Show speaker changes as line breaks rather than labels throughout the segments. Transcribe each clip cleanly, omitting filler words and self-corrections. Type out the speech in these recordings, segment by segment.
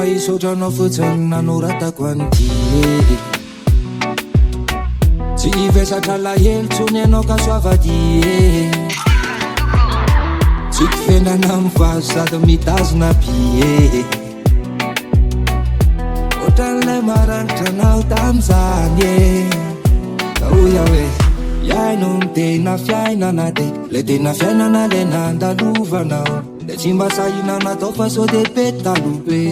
Sayda Hisaotra anao fotsiny nanoratako an'ity tsy ivesatra lahelo tsony anao ka soavadia tsy tifenana mivazo sady mitazona bie ohatran'ilay maranitra anao tam'izany ka hoia hoe iaino ny tena fiainana de le tena fiainana le nandalovanao le tsy mba sahinana tao fa sao de petalobe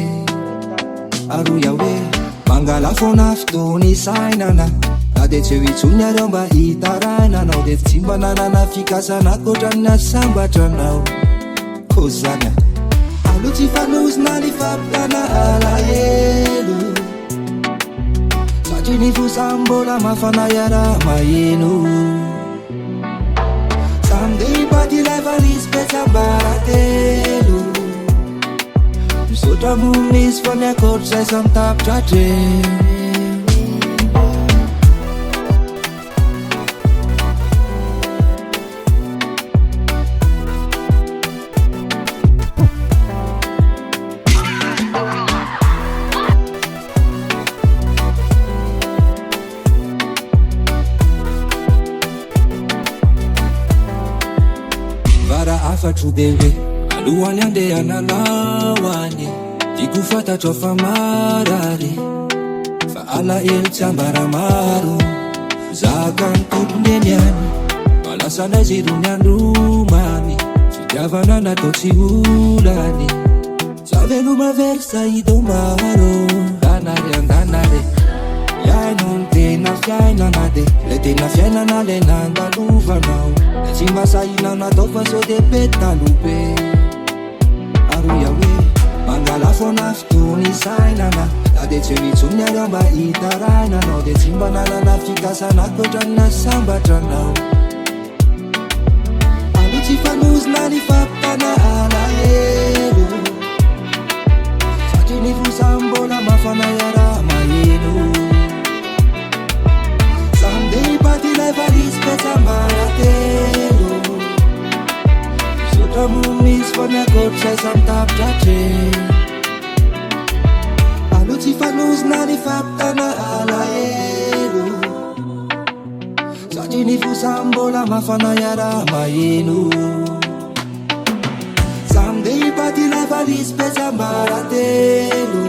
aroia hoe mangala foana fotoany sainana na de tsy ho itsony areo mba hitarainanao de tsy mba nanana fikasana koatran'ny asambatranao ko zany alo tsy fanosina ny fampitana alahelo satria ny fosambola mafana iara maheno samde bady ilay varisy petsambaratelo misaotra mo misy fa miakotry zay samitapitratre afatro be hoe alohany andeha nanao any tiako fantatro fa marary fa alahelo tsy ambaramaro zaka ny tompony eny any malasanay zirony andromamy fitiavana natao tsy olany zavelo mavery saidomaro danary andanare iaino ny tena fiainana de le tena fiainana le nandalovanao le tsy mba sahinana tao fa sao de petalobe aroia hoe mangala foana fotoany sainana na de tsy ho itsony areo mba hitarainanao de tsy mba nanana fikasana koatran'ny asambatranao alo tsy fanosina ny fampitana alahelo satria ny fosambola mafana iara maheno bady ilay varisy petsambaratelo misaotra mo misy fa miakotry zay samitapitratre alo tsy fanosina ny fampitana alahelo satria ny fosambola mafana iara maheno samde bady ilay varisy petsambaratelo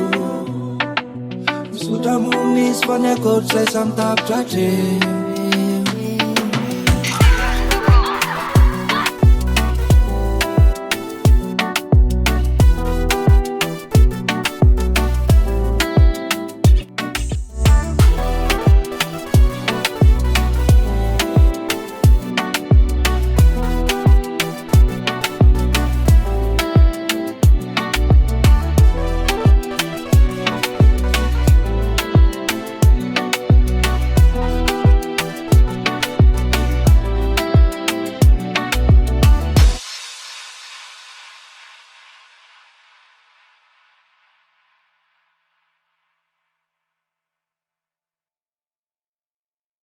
misaotra mo misy fa miakotry zay samitapitratre